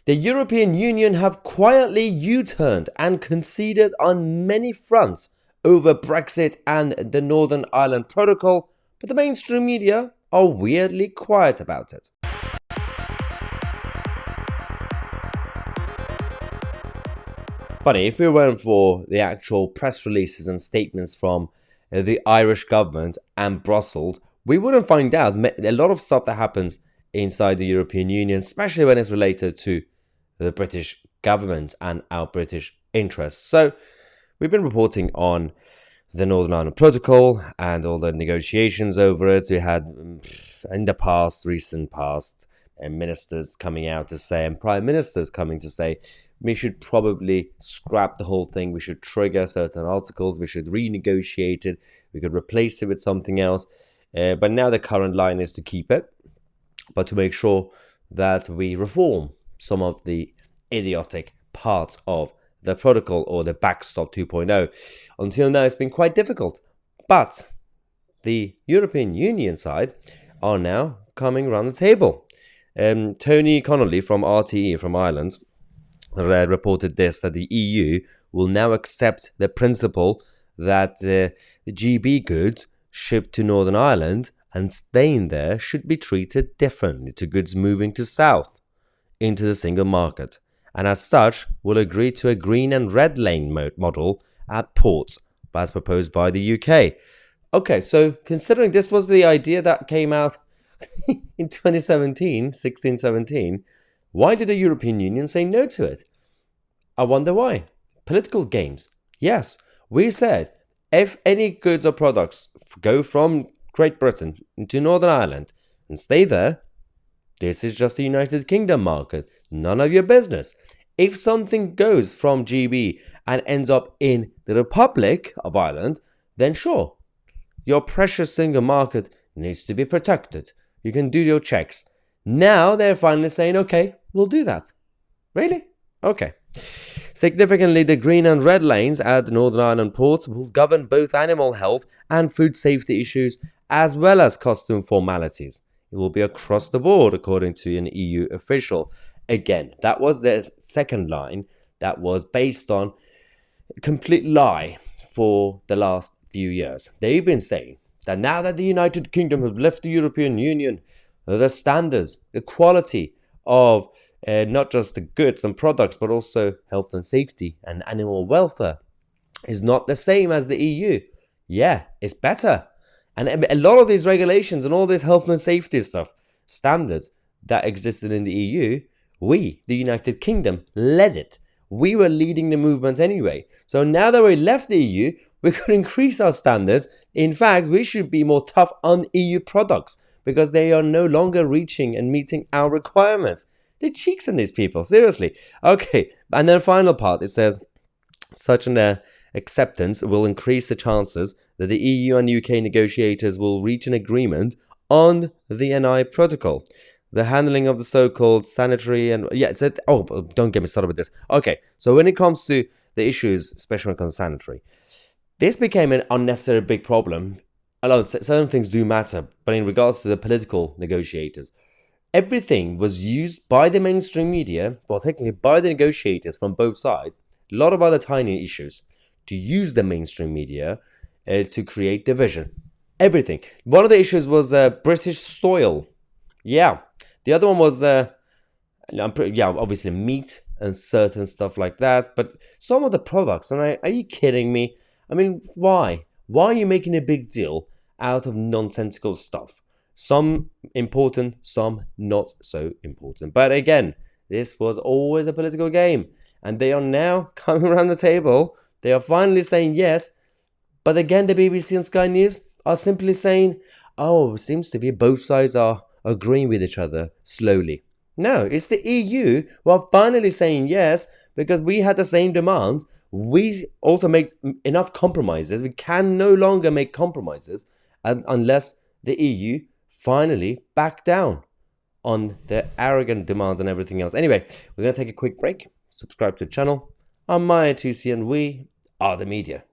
The European Union have quietly U-turned and conceded on many fronts over Brexit and the Northern Ireland Protocol, but the mainstream media are weirdly quiet about it. Funny, if we weren't for the actual press releases and statements from the Irish government and Brussels, we wouldn't find out a lot of stuff that happens inside the European Union, especially when it's related to the British government and our British interests. So we've been reporting on the Northern Ireland Protocol and all the negotiations over it. We had in the recent past, ministers coming out to say, and prime ministers coming to say, we should probably scrap the whole thing. We should trigger certain articles. We should renegotiate it. We could replace it with something else. But now the current line is to keep it, but to make sure that we reform some of the idiotic parts of the protocol or the backstop 2.0. Until now, it's been quite difficult. But the European Union side are now coming around the table. Tony Connolly from RTE from Ireland reported this, that the EU will now accept the principle that the GB goods shipped to Northern Ireland and staying there should be treated differently to goods moving to south into the single market, and as such will agree to a green and red lane model at ports as proposed by the UK. Okay, so considering this was the idea that came out in 2017, why did the European Union say no to it? I wonder why. Political games. Yes, we said if any goods or products go from Great Britain into Northern Ireland and stay there, this is just the United Kingdom market. None of your business. If something goes from GB and ends up in the Republic of Ireland, then sure, your precious single market needs to be protected. You can do your checks. Now they're finally saying, okay, we'll do that. Really? Okay. Significantly, the green and red lanes at the Northern Ireland ports will govern both animal health and food safety issues, as well as custom formalities. It will be across the board, according to an EU official. Again, that was their second line that was based on a complete lie for the last few years. They've been saying that now that the United Kingdom has left the European Union, the standards, the quality of not just the goods and products, but also health and safety and animal welfare is not the same as the EU. Yeah, it's better. And a lot of these regulations and all this health and safety stuff, standards that existed in the EU, we, the United Kingdom, led it. We were leading the movement anyway. So now that we left the EU, we could increase our standards. In fact, we should be more tough on EU products because they are no longer reaching and meeting our requirements. The cheeks on these people, seriously. Okay, and then final part, it says, such an acceptance will increase the chances that the EU and UK negotiators will reach an agreement on the NI protocol. The handling of the so-called sanitary and... Yeah, it said... Oh, don't get me started with this. Okay, so when it comes to the issues, especially when it comes to sanitary, this became an unnecessary big problem. Certain things do matter, but in regards to the political negotiators, everything was used by the mainstream media, well, technically by the negotiators from both sides, a lot of other tiny issues, to use the mainstream media to create division. Everything. One of the issues was British soil. Yeah. The other one was, obviously meat and certain stuff like that. But some of the products, and are you kidding me? I mean, why? Why are you making a big deal out of nonsensical stuff? Some important, some not so important. But again, this was always a political game. And they are now coming around the table. They are finally saying yes. But again, the BBC and Sky News are simply saying, oh, it seems to be both sides are agreeing with each other slowly. No, it's the EU who are finally saying yes because we had the same demand. We also make enough compromises. We can no longer make compromises unless the EU finally back down on their arrogant demands and everything else. Anyway, we're going to take a quick break. Subscribe to the channel. I'm Mahyar, Tousi, and we are the media.